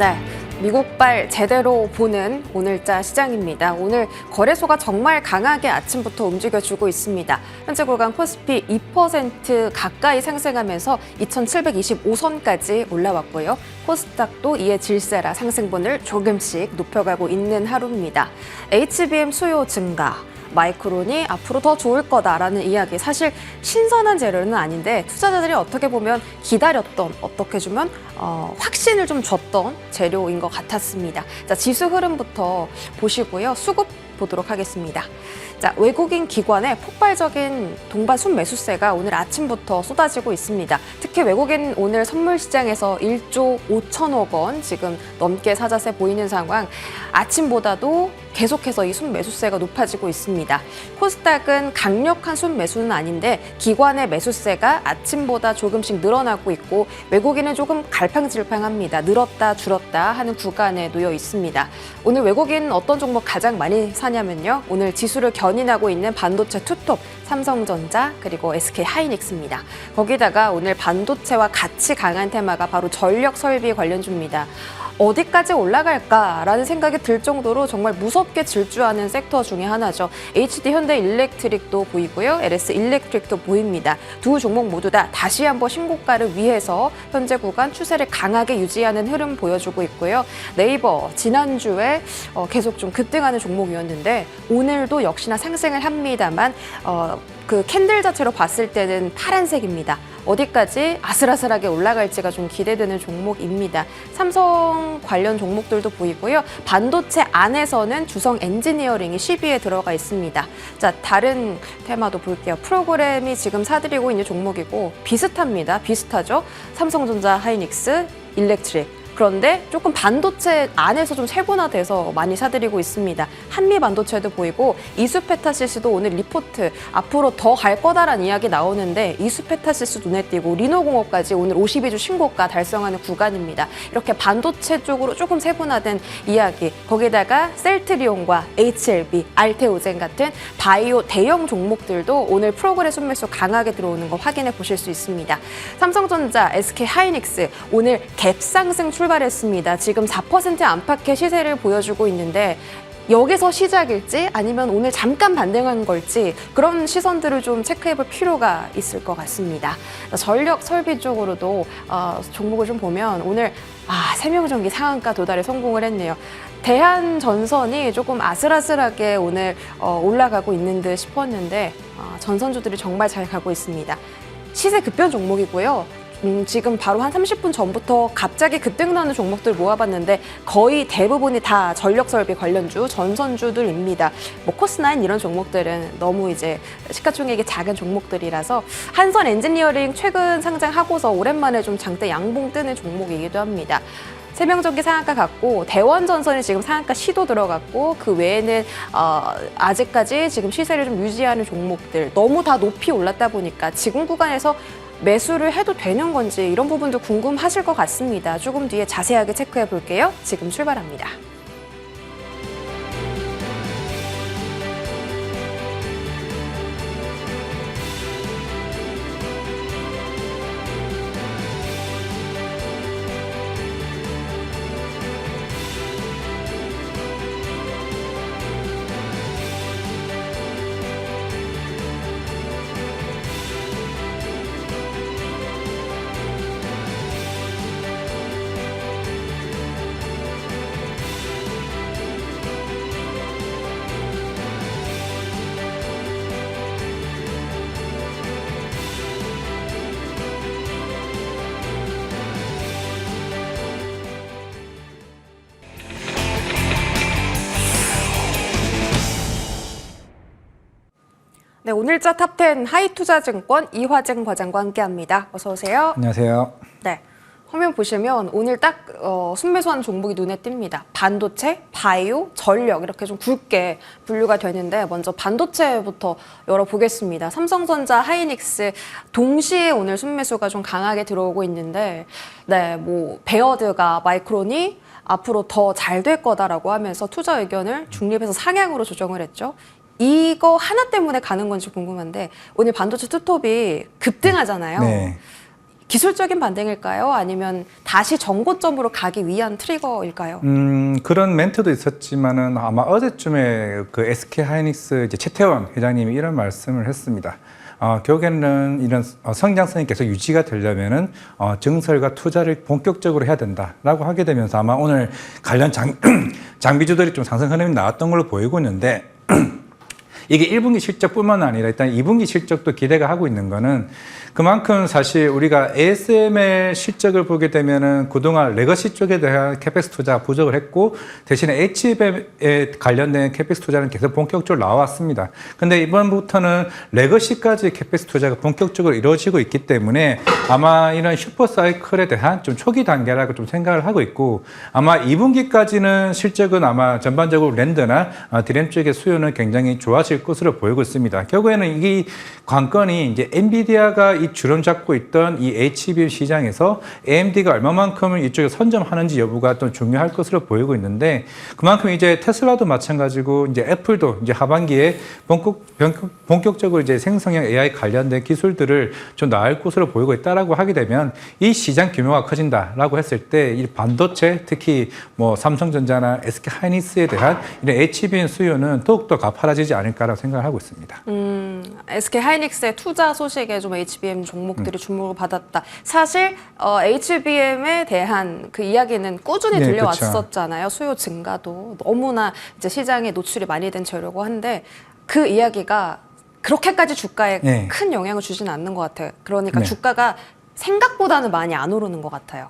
네, 미국발 제대로 보는 오늘자 시장입니다. 오늘 거래소가 정말 강하게 아침부터 움직여주고 있습니다. 현재 구간 코스피 2% 가까이 상승하면서 2,725선까지 올라왔고요. 코스닥도 이에 질세라 상승분을 조금씩 높여가고 있는 하루입니다. HBM 수요 증가. 마이크론이 앞으로 더 좋을 거다라는 이야기. 사실 신선한 재료는 아닌데 투자자들이 어떻게 보면 기다렸던, 어떻게 주면 확신을 좀 줬던 재료인 것 같았습니다. 자, 지수 흐름부터 보시고요. 수급 보도록 하겠습니다. 자, 외국인 기관의 폭발적인 동반 순매수세가 오늘 아침부터 쏟아지고 있습니다. 특히 외국인 오늘 선물 시장에서 1조 5천억 원 지금 넘게 사자세 보이는 상황. 아침보다도 계속해서 이 순매수세가 높아지고 있습니다. 코스닥은 강력한 순매수는 아닌데 기관의 매수세가 아침보다 조금씩 늘어나고 있고 외국인은 조금 갈팡질팡합니다. 늘었다 줄었다 하는 구간에 놓여 있습니다. 오늘 외국인 어떤 종목 가장 많이 사냐면요. 오늘 지수를 견인하고 있는 반도체 투톱, 삼성전자 그리고 SK하이닉스입니다. 거기다가 오늘 반도체와 같이 강한 테마가 바로 전력 설비 관련주입니다. 어디까지 올라갈까라는 생각이 들 정도로 정말 무섭게 질주하는 섹터 중에 하나죠. HD 현대 일렉트릭도 보이고요. LS 일렉트릭도 보입니다. 두 종목 모두 다 다시 한번 신고가를 위해서 현재 구간 추세를 강하게 유지하는 흐름 보여주고 있고요. 네이버 지난주에 계속 좀 급등하는 종목이었는데 오늘도 역시나 상승을 합니다만 그 캔들 자체로 봤을 때는 파란색입니다. 어디까지 아슬아슬하게 올라갈지가 좀 기대되는 종목입니다. 삼성 관련 종목들도 보이고요. 반도체 안에서는 주성 엔지니어링이 10위에 들어가 있습니다. 자, 다른 테마도 볼게요. 프로그램이 지금 사들이고 있는 종목이고 비슷합니다. 비슷하죠? 삼성전자, 하이닉스, 일렉트릭. 그런데 조금 반도체 안에서 좀 세분화돼서 많이 사들이고 있습니다. 한미 반도체도 보이고 이수페타시스도 오늘 리포트 앞으로 더 갈 거다라는 이야기 나오는데 이수페타시스 눈에 띄고 리노공업까지 오늘 52주 신고가 달성하는 구간입니다. 이렇게 반도체 쪽으로 조금 세분화된 이야기. 거기다가 셀트리온과 HLB, 알테오젠 같은 바이오 대형 종목들도 오늘 프로그램 순매수 강하게 들어오는 거 확인해 보실 수 있습니다. 삼성전자, SK하이닉스 오늘 갭상승 출발했습니다. 지금 4% 안팎의 시세를 보여주고 있는데 여기서 시작일지 아니면 오늘 잠깐 반등한 걸지 그런 시선들을 좀 체크해볼 필요가 있을 것 같습니다. 전력 설비 쪽으로도 종목을 좀 보면 오늘 세명전기 상한가 도달에 성공을 했네요. 대한전선이 조금 아슬아슬하게 오늘 올라가고 있는 듯 싶었는데 전선주들이 정말 잘 가고 있습니다. 시세 급변 종목이고요. 지금 바로 한 30분 전부터 갑자기 급등나는 종목들 모아봤는데 거의 대부분이 다 전력설비 관련주, 전선주들입니다. 뭐 코스나인 이런 종목들은 너무 이제 시가총액이 작은 종목들이라서 한선 엔지니어링 최근 상장하고서 오랜만에 좀 장대 양봉 뜨는 종목이기도 합니다. 세명전기 상한가 갔고 대원전선이 지금 상한가 시도 들어갔고 그 외에는 아직까지 지금 시세를 좀 유지하는 종목들 너무 다 높이 올랐다 보니까 지금 구간에서 매수를 해도 되는 건지 이런 부분도 궁금하실 것 같습니다. 조금 뒤에 자세하게 체크해 볼게요. 지금 출발합니다. 네, 오늘자 탑10 하이투자증권 이화증 과장과 함께합니다. 어서 오세요. 안녕하세요. 네, 화면 보시면 오늘 딱 순매수하는 종목이 눈에 띕니다. 반도체, 바이오, 전력 이렇게 좀 굵게 분류가 되는데 먼저 반도체부터 열어보겠습니다. 삼성전자, 하이닉스 동시에 오늘 순매수가 좀 강하게 들어오고 있는데 네, 뭐 베어드가 마이크론이 앞으로 더 잘 될 거다라고 하면서 투자 의견을 중립해서 상향으로 조정을 했죠. 이거 하나 때문에 가는 건지 궁금한데 오늘 반도체 투톱이 급등하잖아요. 네. 기술적인 반등일까요? 아니면 다시 정고점으로 가기 위한 트리거일까요? 그런 멘트도 있었지만은 아마 어제쯤에 그 SK 하이닉스 이제 최태원 회장님이 이런 말씀을 했습니다. 결국에는 이런 성장성이 계속 유지가 되려면은 증설과 투자를 본격적으로 해야 된다라고 하게 되면서 아마 오늘 관련 장비주들이 좀 상승 흐름이 나왔던 걸로 보이고 있는데 이게 1분기 실적뿐만 아니라 일단 2분기 실적도 기대가 하고 있는 거는 그만큼 사실 우리가 ASML 실적을 보게 되면은 그동안 레거시 쪽에 대한 캐펙스 투자가 부족을 했고 대신에 HBM에 관련된 캐펙스 투자는 계속 본격적으로 나왔습니다. 근데 이번부터는 레거시까지 캐펙스 투자가 본격적으로 이루어지고 있기 때문에 아마 이런 슈퍼 사이클에 대한 좀 초기 단계라고 좀 생각을 하고 있고 아마 2분기까지는 실적은 아마 전반적으로 랜드나 디램 쪽의 수요는 굉장히 좋아질 것으로 보이고 있습니다. 결국에는 이 관건이 이제 엔비디아가 이 주름 잡고 있던 이 HBM 시장에서 AMD가 얼마만큼을 이쪽에 선점하는지 여부가 또 중요할 것으로 보이고 있는데 그만큼 이제 테슬라도 마찬가지고 이제 애플도 이제 하반기에 본격적으로 이제 생성형 AI 관련된 기술들을 좀 나을 것으로 보이고 있다라고 하게 되면 이 시장 규모가 커진다라고 했을 때 이 반도체 특히 뭐 삼성전자나 SK 하이닉스에 대한 이런 HBM 수요는 더욱더 가파라지지 않을까라고 생각을 하고 있습니다. SK 하이닉스의 투자 소식에 좀 HBM 종목들이 주목을 받았다. 사실 HBM에 대한 그 이야기는 꾸준히 네, 들려왔었잖아요. 그렇죠. 수요 증가도 너무나 이제 시장에 노출이 많이 된 재료고 한데 그 이야기가 그렇게까지 주가에 네. 큰 영향을 주지는 않는 것 같아요. 그러니까 네. 주가가 생각보다는 많이 안 오르는 것 같아요.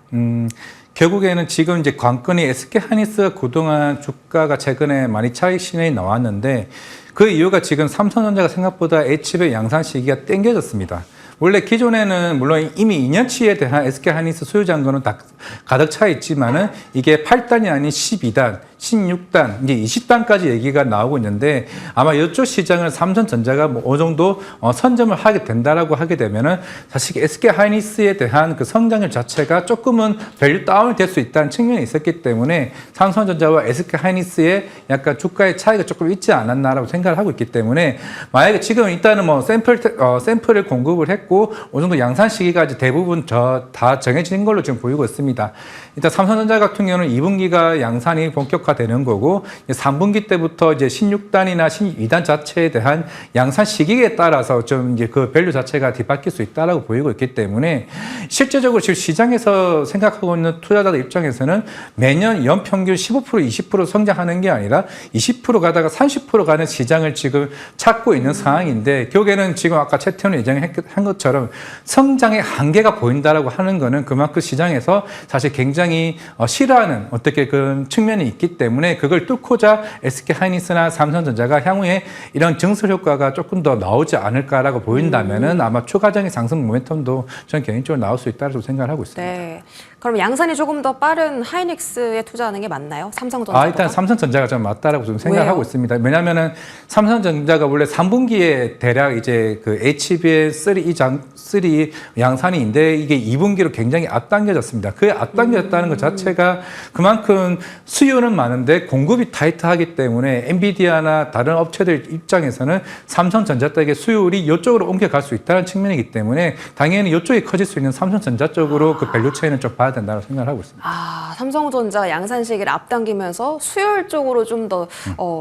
결국에는 지금 이제 관건이 SK 하이닉스가 그동안 주가가 최근에 많이 차익 신호이 나왔는데 그 이유가 지금 삼성전자가 생각보다 HBM 양산 시기가 땡겨졌습니다. 원래 기존에는 물론 이미 2년치에 대한 SK 하이닉스 소유 잔고는 다 가득 차 있지만은 이게 8단이 아닌 12단, 16단, 이제 20단까지 얘기가 나오고 있는데 아마 이쪽 시장을 삼성전자가 뭐 어느 정도 선점을 하게 된다라고 하게 되면은 사실 SK 하이닉스에 대한 그 성장률 자체가 조금은 밸류 다운이 될 수 있다는 측면이 있었기 때문에 삼성전자와 SK 하이닉스의 약간 주가의 차이가 조금 있지 않았나라고 생각을 하고 있기 때문에 만약에 지금 일단은 뭐 샘플을 공급을 했고 어느 정도 양산 시기가 이제 대부분 다 정해진 걸로 지금 보이고 있습니다. 일단 삼성전자 같은 경우는 2분기가 양산이 본격화되는 거고 3분기 때부터 이제 16단이나 12단 자체에 대한 양산 시기에 따라서 좀 이제 그 밸류 자체가 뒤바뀔 수 있다라고 보이고 있기 때문에 실제적으로 지금 시장에서 생각하고 있는 투자자들 입장에서는 매년 연평균 15% 20% 성장하는 게 아니라 20% 가다가 30% 가는 시장을 지금 찾고 있는 상황인데 결국에는 지금 아까 최태원 회장이 한 것처럼 성장의 한계가 보인다라고 하는 거는 그만큼 시장에서 사실 굉장히 싫어하는 어떻게 그런 측면이 있기 때문에 그걸 뚫고자 SK 하이닉스나 삼성전자가 향후에 이런 증설 효과가 조금 더 나오지 않을까라고 보인다면은 아마 추가적인 상승 모멘텀도 저는 개인적으로 나올 수 있다고 생각을 하고 있습니다. 네. 그럼 양산이 조금 더 빠른 하이닉스에 투자하는 게 맞나요? 삼성전자. 일단 삼성전자가 좀 맞다라고 좀 생각을 하고 있습니다. 왜냐하면은 삼성전자가 원래 3분기에 대략 이제 그 HBM3 양산인데 이게 2분기로 굉장히 앞당겨졌습니다. 그 앞당겨졌다는 것 자체가 그만큼 수요는 많은데 공급이 타이트하기 때문에 엔비디아나 다른 업체들 입장에서는 삼성전자 쪽의 수요율이 이쪽으로 옮겨갈 수 있다는 측면이기 때문에 당연히 이쪽이 커질 수 있는 삼성전자 쪽으로 그 밸류 체인을 좀 봐야 된다고 생각을 하고 있습니다. 삼성전자 양산 시기를 앞당기면서 수요율 쪽으로 좀 더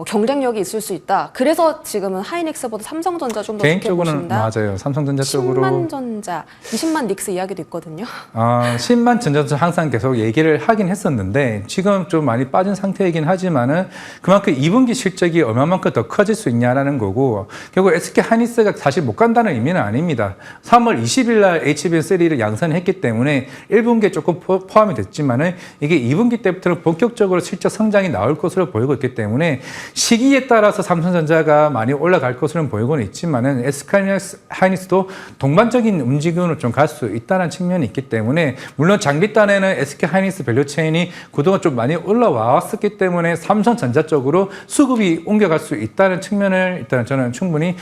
경쟁력이 있을 수 있다. 그래서 지금은 하이닉스보다 삼성전자 좀 더 좋게 개인적으로는 보신다. 맞아요. 삼성전자 쪽으로 10만 전자, 20만 닉스 이야기도 있거든요. 10만 전자도 항상 계속 얘기를 하긴 했었는데 지금 좀 많이 빠진 상태이긴 하지만은 그만큼 2분기 실적이 얼마만큼 더 커질 수 있냐라는 거고 결국 SK 하이닉스가 사실 못 간다는 의미는 아닙니다. 3월 20일 날 HBM3를 양산했기 때문에 1분기에 조금 포함이 됐지만은 이게 2분기 때부터는 본격적으로 실적 성장이 나올 것으로 보이고 있기 때문에 시기에 따라서 삼성전자가 많이 올라갈 것으로 보이고는 있지만은 SK 하이닉스도 동반적인 움직임으로 좀 갈 수 있다는 측면이 있기 때문에 물론 장비단에는 SK 하이닉스 밸류 체인이 그동안 좀 많이 올라왔을 나왔었기 때문에 삼성전자 쪽으로 수급이 옮겨갈 수 있다는 측면을 일단 저는 충분히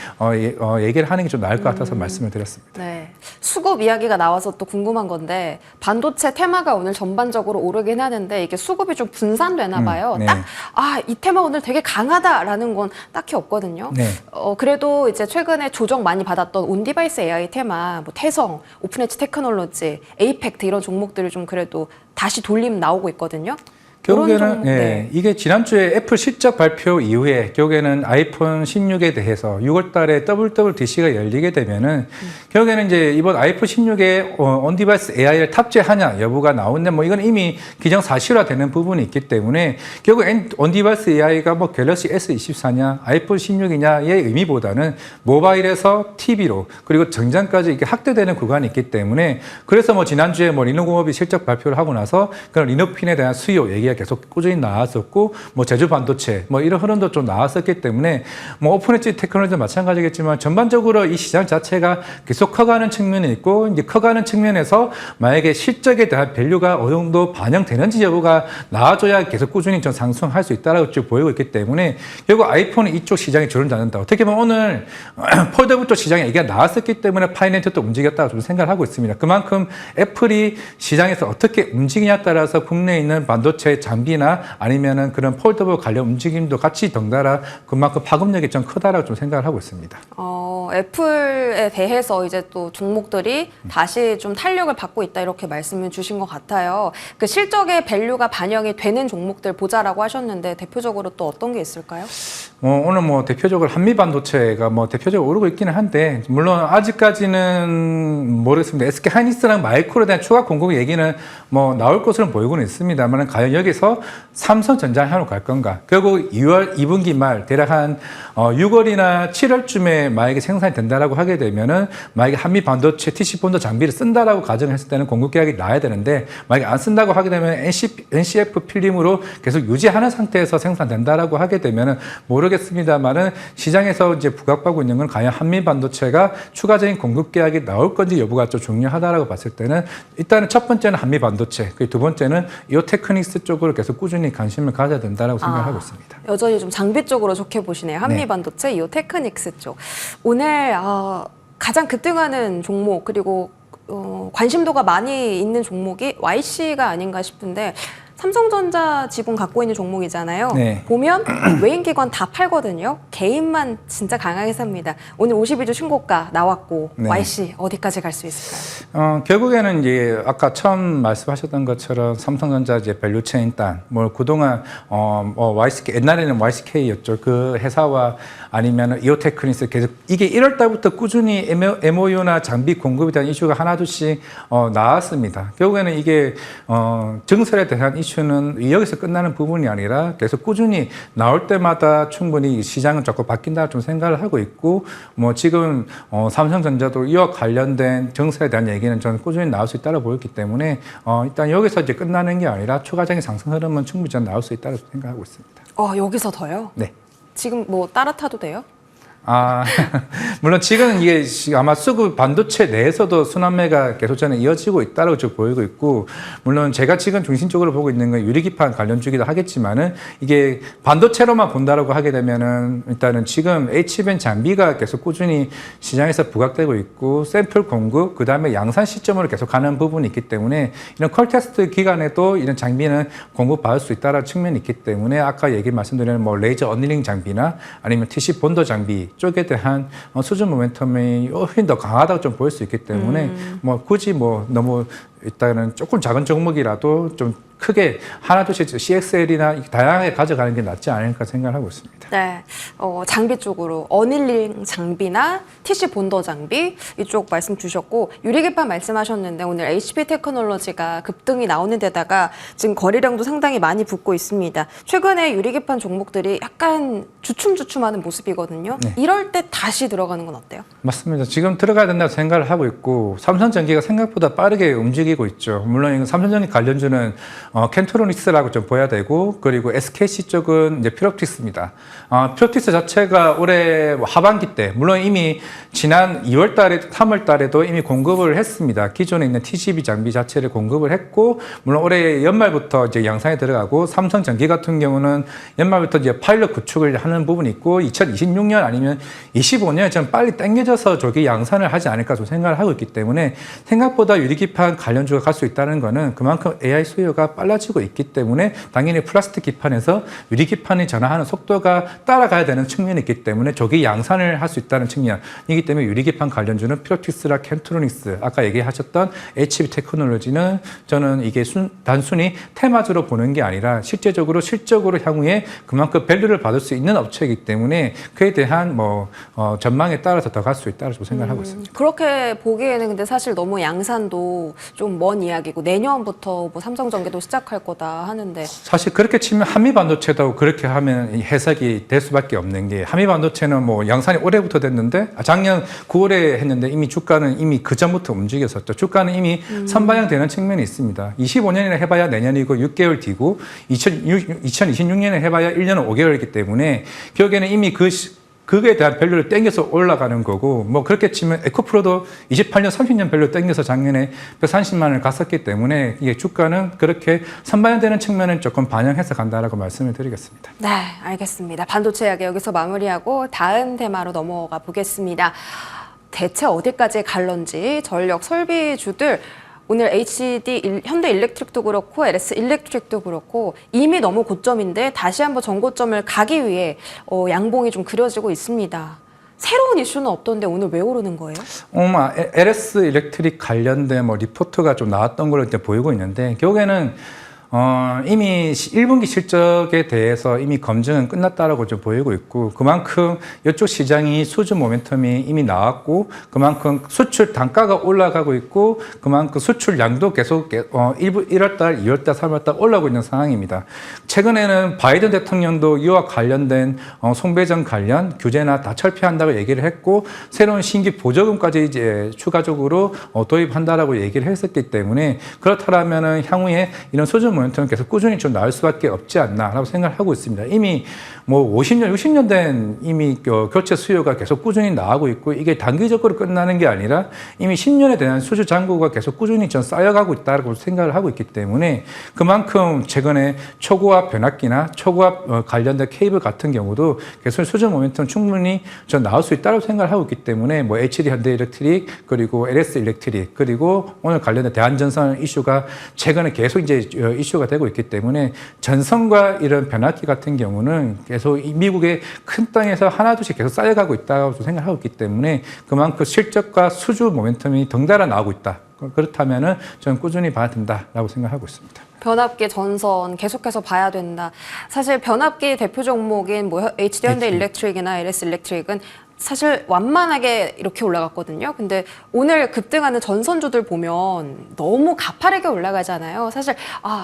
얘기를 하는 게 좀 나을 것 같아서 말씀을 드렸습니다. 네. 수급 이야기가 나와서 또 궁금한 건데 반도체 테마가 오늘 전반적으로 오르긴 하는데 이게 수급이 좀 분산되나 봐요. 네. 딱 이 테마 오늘 되게 강하다라는 건 딱히 없거든요. 네. 그래도 이제 최근에 조정 많이 받았던 온디바이스 AI 테마, 뭐 태성, 오픈엣지 테크놀로지, 에이펙트 이런 종목들을 좀 그래도 다시 돌림 나오고 있거든요. 결국에는 네. 이게 지난주에 애플 실적 발표 이후에 결국에는 아이폰 16에 대해서 6월 달에 WWDC가 열리게 되면은 결국에는 이제 이번 아이폰 16에 온디바이스 AI를 탑재하냐 여부가 나오는데 뭐 이건 이미 기정사실화되는 부분이 있기 때문에 결국 온디바이스 AI가 뭐 갤럭시 S24냐 아이폰 16이냐의 의미보다는 모바일에서 TV로 그리고 전장까지 이렇게 확대되는 구간이 있기 때문에 그래서 뭐 지난주에 뭐 리노공업이 실적 발표를 하고 나서 그런 리노핀에 대한 수요 얘기가 계속 꾸준히 나왔었고 뭐 제주 반도체 뭐 이런 흐름도 좀 나왔었기 때문에 뭐 오픈엣지 테크놀로지도 마찬가지겠지만 전반적으로 이 시장 자체가 계속 커가는 측면이 있고 이제 커가는 측면에서 만약에 실적에 대한 밸류가 어느 정도 반영되는지 여부가 나와줘야 계속 꾸준히 좀 상승할 수 있다라고 쭉 보이고 있기 때문에 결국 아이폰은 이쪽 시장이 주름 잡는다. 어떻게 보면 오늘 폴더블 쪽 시장에 얘기가 나왔었기 때문에 파이낸트도 움직였다고 좀 생각을 하고 있습니다. 그만큼 애플이 시장에서 어떻게 움직이냐에 따라서 국내에 있는 반도체 장비나 아니면은 그런 폴더블 관련 움직임도 같이 덩달아 그만큼 파급력이 좀 크다라고 좀 생각을 하고 있습니다. 애플에 대해서 이제 또 종목들이 다시 좀 탄력을 받고 있다 이렇게 말씀을 주신 것 같아요. 그 실적의 밸류가 반영이 되는 종목들 보자라고 하셨는데 대표적으로 또 어떤 게 있을까요? 오늘 뭐 대표적으로 한미 반도체가 뭐 대표적으로 오르고 있기는 한데 물론 아직까지는 모르겠습니다. SK 하이닉스랑 마이크로에 대한 추가 공급 얘기는 뭐 나올 것으로 보이고는 있습니다만 과연 여기서 삼성전자로 갈 건가? 결국 2분기 말 대략 한 6월이나 7월쯤에 만약에 생산이 된다라고 하게 되면은 만약에 한미 반도체 TC 본드 장비를 쓴다라고 가정했을 때는 공급 계약이 나야 되는데 만약에 안 쓴다고 하게 되면 NCF 필름으로 계속 유지하는 상태에서 생산된다라고 하게 되면은 모르겠습니다만은 시장에서 이제 부각받고 있는 건 과연 한미 반도체가 추가적인 공급 계약이 나올 건지 여부가 좀 중요하다라고 봤을 때는 일단은 첫 번째는 한미 반도체, 두 번째는 이오테크닉스 쪽으로 계속 꾸준히 관심을 가져야 된다라고 생각하고 있습니다. 여전히 좀 장비 쪽으로 좋게 보시네요. 한미 반도체, 이오테크닉스 쪽. 오늘 가장 급등하는 종목 그리고 관심도가 많이 있는 종목이 YC가 아닌가 싶은데 삼성전자 지분 갖고 있는 종목이잖아요. 네. 보면 외인기관 다 팔거든요. 개인만 진짜 강하게 삽니다. 오늘 52주 신고가 나왔고 네. YC 어디까지 갈 수 있을까요? 결국에는 이제 아까 처음 말씀하셨던 것처럼 삼성전자 이제 밸류체인 단, 뭐 그동안 YCK 옛날에는 YCK였죠. 그 회사와 아니면 이오테크닉스 계속 이게 1월 달부터 꾸준히 MOU나 장비 공급에 대한 이슈가 하나둘씩 나왔습니다. 결국에는 이게 증설에 대한 이슈는 여기서 끝나는 부분이 아니라 계속 꾸준히 나올 때마다 충분히 시장은 자꾸 바뀐다 좀 생각을 하고 있고 뭐 지금 삼성전자도 이와 관련된 증설에 대한 얘기는 저는 꾸준히 나올 수 있다고 보였기 때문에 일단 여기서 이제 끝나는 게 아니라 추가적인 상승 흐름은 충분히 저는 나올 수 있다고 생각하고 있습니다. 여기서 더요? 네. 지금 뭐 따라타도 돼요? 물론 지금 이게 아마 수급 반도체 내에서도 순환매가 계속 저는 이어지고 있다고 좀 보이고 있고, 물론 제가 지금 중심적으로 보고 있는 건 유리기판 관련주기도 하겠지만은 이게 반도체로만 본다라고 하게 되면은 일단은 지금 H밴 장비가 계속 꾸준히 시장에서 부각되고 있고 샘플 공급, 그 다음에 양산 시점으로 계속 가는 부분이 있기 때문에 이런 컬테스트 기간에도 이런 장비는 공급받을 수 있다는 측면이 있기 때문에 아까 말씀드린 뭐 레이저 어닝 장비나 아니면 TC 본더 장비 쪽에 대한 수준 모멘텀이 훨씬 더 강하다고 좀 보일 수 있기 때문에 뭐 굳이 뭐 너무 일단은 조금 작은 종목이라도 좀 크게 하나둘씩 CXL이나 다양하게 가져가는 게 낫지 않을까 생각을 하고 있습니다. 네, 장비 쪽으로 어닐링 장비나 TC 본더 장비 이쪽 말씀 주셨고 유리기판 말씀하셨는데 오늘 HP 테크놀로지가 급등이 나오는 데다가 지금 거래량도 상당히 많이 붙고 있습니다. 최근에 유리기판 종목들이 약간 주춤주춤하는 모습이거든요. 네. 이럴 때 다시 들어가는 건 어때요? 맞습니다. 지금 들어가야 된다고 생각을 하고 있고 삼성전기가 생각보다 빠르게 움직이고 있죠. 물론 삼성전기 관련주는 켄트로닉스라고 좀 보여야 되고, 그리고 SKC 쪽은 이제 피롭틱스입니다. 피롭틱스 자체가 올해 하반기 때, 물론 이미 지난 2월 달에, 3월 달에도 이미 공급을 했습니다. 기존에 있는 TCB 장비 자체를 공급을 했고, 물론 올해 연말부터 이제 양산에 들어가고, 삼성전기 같은 경우는 연말부터 이제 파일럿 구축을 하는 부분이 있고, 2026년 아니면 25년에 좀 빨리 당겨져서 저기 양산을 하지 않을까 좀 생각을 하고 있기 때문에, 생각보다 유리기판 관련주가 갈 수 있다는 거는 그만큼 AI 수요가 빨라지고 있기 때문에 당연히 플라스틱 기판에서 유리기판이 전환하는 속도가 따라가야 되는 측면이 있기 때문에 저기 양산을 할 수 있다는 측면이기 때문에 유리기판 관련주는 피롭틱스라 켄트로닉스, 아까 얘기하셨던 HB 테크놀로지는 저는 이게 단순히 테마주로 보는 게 아니라 실제적으로 실적으로 향후에 그만큼 밸류를 받을 수 있는 업체이기 때문에 그에 대한 전망에 따라서 더 갈 수 있다고 생각을 하고 있습니다. 그렇게 보기에는 근데 사실 너무 양산도 좀 먼 이야기고 내년부터 뭐 삼성전기도 시작할 거다 하는데 사실 그렇게 치면 한미반도체도 그렇게 하면 해석이 될 수밖에 없는 게, 한미반도체는 뭐 양산이 올해부터 됐는데 작년 9월에 했는데 이미 주가는 이미 그 전부터 움직였었죠. 주가는 이미 선반영되는 측면이 있습니다. 25년이나 해봐야 내년이고 6개월 뒤고 2026년에 해봐야 1년 5개월이기 때문에 결국에는 이미 그거에 대한 밸류를 땡겨서 올라가는 거고, 뭐 그렇게 치면 에코프로도 28년, 30년 밸류 땡겨서 작년에 130만 원을 갔었기 때문에 이게 주가는 그렇게 선반영되는 측면은 조금 반영해서 간다라고 말씀을 드리겠습니다. 네, 알겠습니다. 반도체 이야기 여기서 마무리하고 다음 테마로 넘어가 보겠습니다. 대체 어디까지 갈런지 전력 설비주들 오늘 현대 일렉트릭도 그렇고 LS 일렉트릭도 그렇고 이미 너무 고점인데 다시 한번 전고점을 가기 위해 양봉이 좀 그려지고 있습니다. 새로운 이슈는 없던데 오늘 왜 오르는 거예요? LS 일렉트릭 관련된 리포트가 좀 나왔던 걸로 이제 보이고 있는데, 결국에는 이미 1분기 실적에 대해서 이미 검증은 끝났다라고 좀 보이고 있고, 그만큼 이쪽 시장이 수주 모멘텀이 이미 나왔고, 그만큼 수출 단가가 올라가고 있고, 그만큼 수출량도 계속 1월달, 2월달, 3월달 올라오고 있는 상황입니다. 최근에는 바이든 대통령도 이와 관련된 송배전 관련 규제나 다 철폐한다고 얘기를 했고, 새로운 신규 보조금까지 이제 추가적으로 도입한다라고 얘기를 했었기 때문에, 그렇다면은 향후에 이런 수주 모멘텀은 계속 꾸준히 좀 나올 수밖에 없지 않나라고 생각을 하고 있습니다. 이미 50년, 60년 된 이미 교체 수요가 계속 꾸준히 나오고 있고, 이게 단기적으로 끝나는 게 아니라 이미 10년에 대한 수주 잔고가 계속 꾸준히 좀 쌓여가고 있다고 생각을 하고 있기 때문에, 그만큼 최근에 초고압 변압기나 초고압 관련된 케이블 같은 경우도 계속 수주 모멘텀 충분히 좀 나올 수 있다고 생각을 하고 있기 때문에, HD 현대 일렉트릭, 그리고 LS 일렉트릭, 그리고 오늘 관련된 대한전선 이슈가 최근에 계속 이제 이슈가 되고 있기 때문에, 전선과 이런 변압기 같은 경우는 계속 미국의 큰 땅에서 하나둘씩 계속 쌓여가고 있다고 생각하고 있기 때문에, 그만큼 실적과 수주 모멘텀이 덩달아 나오고 있다. 그렇다면은 저는 꾸준히 봐야 된다라고 생각하고 있습니다. 변압기 전선 계속해서 봐야 된다. 사실 변압기 대표 종목인 HD 현대 일렉트릭이나 LS 일렉트릭은 사실 완만하게 이렇게 올라갔거든요. 근데 오늘 급등하는 전선주들 보면 너무 가파르게 올라가잖아요. 사실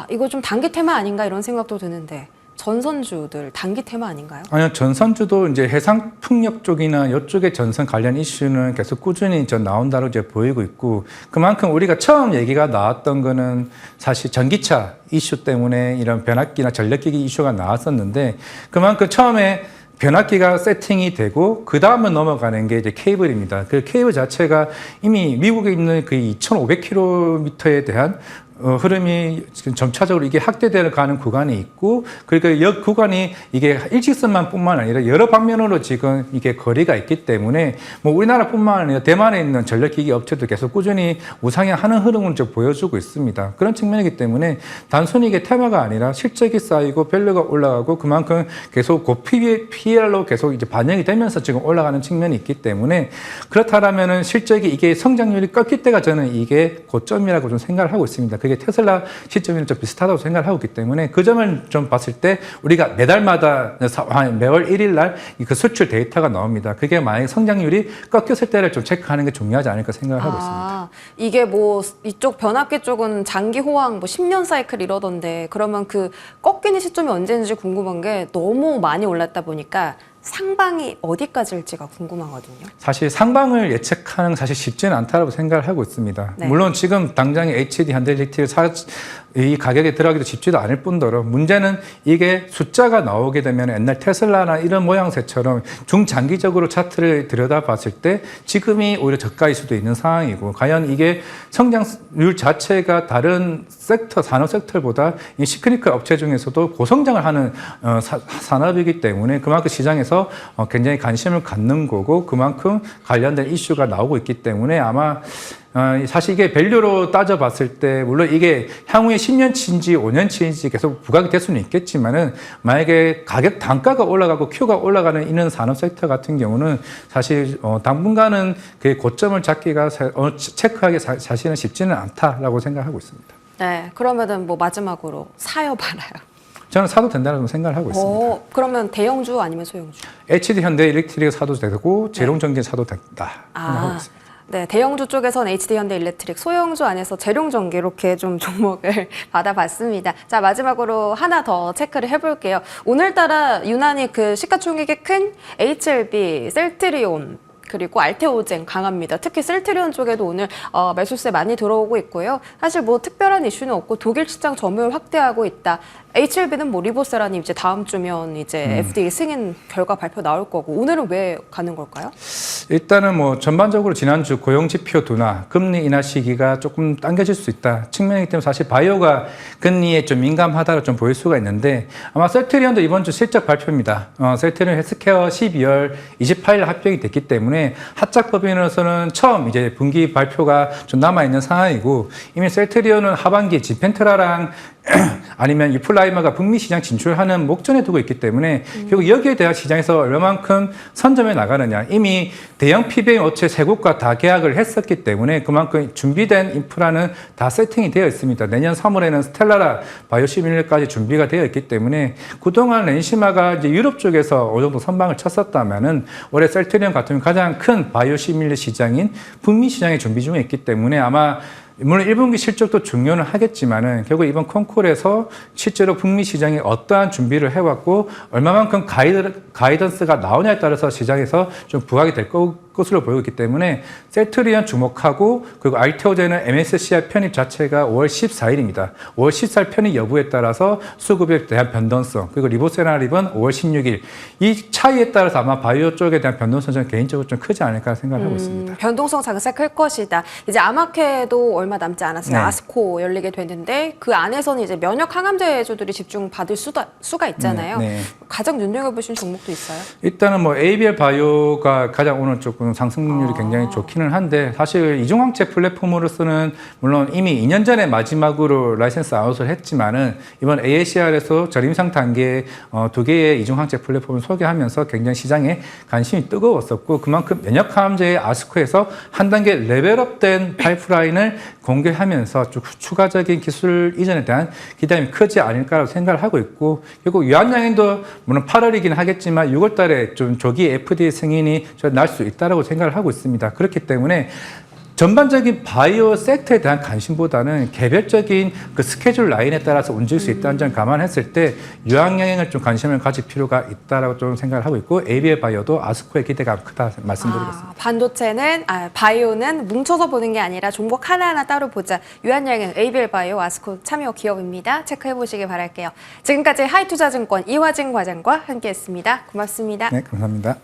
이거 좀 단기 테마 아닌가 이런 생각도 드는데, 전선주들 단기 테마 아닌가요? 아니요, 전선주도 이제 해상 풍력 쪽이나 이쪽의 전선 관련 이슈는 계속 꾸준히 나온다고 이제 보이고 있고, 그만큼 우리가 처음 얘기가 나왔던 거는 사실 전기차 이슈 때문에 이런 변압기나 전력기기 이슈가 나왔었는데, 그만큼 처음에 변압기가 세팅이 되고 그 다음에 넘어가는 게 이제 케이블입니다. 그 케이블 자체가 이미 미국에 있는 그 2,500km에 대한 흐름이 점차적으로 이게 확대되어 가는 구간이 있고, 그러니까 역 구간이 이게 일직선만 뿐만 아니라 여러 방면으로 지금 이게 거리가 있기 때문에 우리나라뿐만 아니라 대만에 있는 전력기기 업체도 계속 꾸준히 우상향하는 흐름을 좀 보여주고 있습니다. 그런 측면이기 때문에 단순히 이게 테마가 아니라 실적이 쌓이고 밸류가 올라가고, 그만큼 계속 PR로 계속 이제 반영이 되면서 지금 올라가는 측면이 있기 때문에, 그렇다면은 실적이 이게 성장률이 꺾일 때가 저는 이게 고점이라고 좀 생각을 하고 있습니다. 그게 테슬라 시점이랑 좀 비슷하다고 생각을 하고 있기 때문에, 그 점을 좀 봤을 때 우리가 매달마다 매월 1일 날 그 수출 데이터가 나옵니다. 그게 만약에 성장률이 꺾였을 때를 좀 체크하는 게 중요하지 않을까 생각을 하고 있습니다. 이게 이쪽 변압기 쪽은 장기 호황 10년 사이클 이러던데, 그러면 그 꺾이는 시점이 언제인지 궁금한 게, 너무 많이 올랐다 보니까 상방이 어디까지일지가 궁금하거든요. 사실 상방을 예측하는 건 사실 쉽지는 않다고 생각을 하고 있습니다. 네. 물론 지금 당장에 HD 현대일렉트릭 이 가격에 들어가기도 쉽지도 않을 뿐더러 문제는 이게 숫자가 나오게 되면 옛날 테슬라나 이런 모양새처럼 중장기적으로 차트를 들여다봤을 때 지금이 오히려 저가일 수도 있는 상황이고 과연 이게 성장률 자체가 다른 섹터, 산업 섹터보다 이 시크니컬 업체 중에서도 고성장을 하는 산업이기 때문에 그만큼 시장에서 굉장히 관심을 갖는 거고 그만큼 관련된 이슈가 나오고 있기 때문에 아마 사실 이게 밸류로 따져봤을 때 물론 이게 향후에 10년치인지 5년치인지 계속 부각이 될 수는 있겠지만은 만약에 가격 단가가 올라가고 큐가 올라가는 이런 산업 섹터 같은 경우는 사실 당분간은 그 고점을 잡기가 체크하기 사실은 쉽지는 않다라고 생각하고 있습니다. 네, 그러면은 뭐 마지막으로 사요, 말아요? 저는 사도 된다고 생각을 하고 있습니다. 그러면 대형주 아니면 소형주? HD 현대 일렉트릭 사도 되고 재룡전기 사도 된다 생각하고 있습니다. 네, 대형주 쪽에서는 HD 현대 일렉트릭, 소형주 안에서 재룡전기 이렇게 좀 종목을 받아봤습니다. 자, 마지막으로 하나 더 체크를 해볼게요. 오늘따라 유난히 그 시가총액이 큰 HLB, 셀트리온, 그리고 알테오젠 강합니다. 특히 셀트리온 쪽에도 오늘 매수세 많이 들어오고 있고요. 사실 뭐 특별한 이슈는 없고 독일 시장 점유율 확대하고 있다. HLB는 뭐 리보세라님 이제 다음 주면 이제 FDA 승인 결과 발표 나올 거고 오늘은 왜 가는 걸까요? 일단은 뭐 전반적으로 지난주 고용 지표 둔화, 금리 인하 시기가 조금 당겨질 수 있다 측면이기 때문에 사실 바이오가 금리에 좀 민감하다고 좀 보일 수가 있는데 아마 셀트리온도 이번 주 실적 발표입니다. 셀트리온 헬스케어 12월 28일 합병이 됐기 때문에 합작법인으로서는 처음 이제 분기 발표가 좀 남아 있는 상황이고 이미 셀트리온은 하반기 지펜트라랑 아니면 유플라이머가 북미 시장 진출하는 목전에 두고 있기 때문에 결국 여기에 대한 시장에서 얼마만큼 선점해 나가느냐. 이미 대형 PBM 업체 세 곳과 다 계약을 했었기 때문에 그만큼 준비된 인프라는 다 세팅이 되어 있습니다. 내년 3월에는 스텔라라 바이오시밀러까지 준비가 되어 있기 때문에 그동안 렌시마가 이제 유럽 쪽에서 어느 정도 선방을 쳤었다면은 올해 셀트리온 같은 가장 큰 바이오시밀러 시장인 북미 시장에 준비 중에 있기 때문에 아마 물론 1분기 실적도 중요는 하겠지만은 결국 이번 콩쿨에서 실제로 북미 시장이 어떠한 준비를 해왔고 얼마만큼 가이던스가 나오냐에 따라서 시장에서 좀 부각이 될 것으로 보이고 있기 때문에 셀트리온 주목하고 그리고 알테오젠은 MSCI 편입 자체가 5월 14일입니다. 5월 14일 편입 여부에 따라서 수급에 대한 변동성 그리고 리보세라립은 5월 16일 이 차이에 따라서 아마 바이오 쪽에 대한 변동성은 저는 개인적으로 좀 크지 않을까 생각하고 있습니다. 변동성 장세 클 것이다. 이제 아마케도 얼마 남지 않았어요. 네. 아스코 열리게 됐는데 그 안에서는 이제 면역 항암제주들이 집중 받을 수가 있잖아요. 네. 가장 눈여겨보신 종목도 있어요? 일단은 뭐 ABL 바이오가 가장 오늘 조금 상승률이 굉장히 좋기는 한데 사실 이중항체 플랫폼으로서는 물론 이미 2년 전에 마지막으로 라이센스 아웃을 했지만은 이번 AACR에서 저림상 단계 2개의 이중항체 플랫폼을 소개하면서 굉장히 시장에 관심이 뜨거웠었고 그만큼 면역항암제의 아스코에서 한 단계 레벨업된 파이프라인을 공개하면서 좀 추가적인 기술 이전에 대한 기대감이 크지 않을까라고 생각을 하고 있고 결국 유한양행도 물론 8월이긴 하겠지만 6월 달에 좀 조기 FDA 승인이 날 수 있다고 생각을 하고 있습니다. 그렇기 때문에 전반적인 바이오 섹터에 대한 관심보다는 개별적인 그 스케줄 라인에 따라서 움직일 수 있다는 점 감안했을 때 유황영향을 좀 관심을 가질 필요가 있다라고 좀 생각을 하고 있고 ABL 바이오도 아스코의 기대가 크다 말씀드리겠습니다. 반도체는 바이오는 뭉쳐서 보는 게 아니라 종목 하나하나 따로 보자. 유한양행 ABL 바이오 아스코 참여 기업입니다. 체크해 보시기 바랄게요. 지금까지 하이투자증권 이화진 과장과 함께했습니다. 고맙습니다. 네, 감사합니다.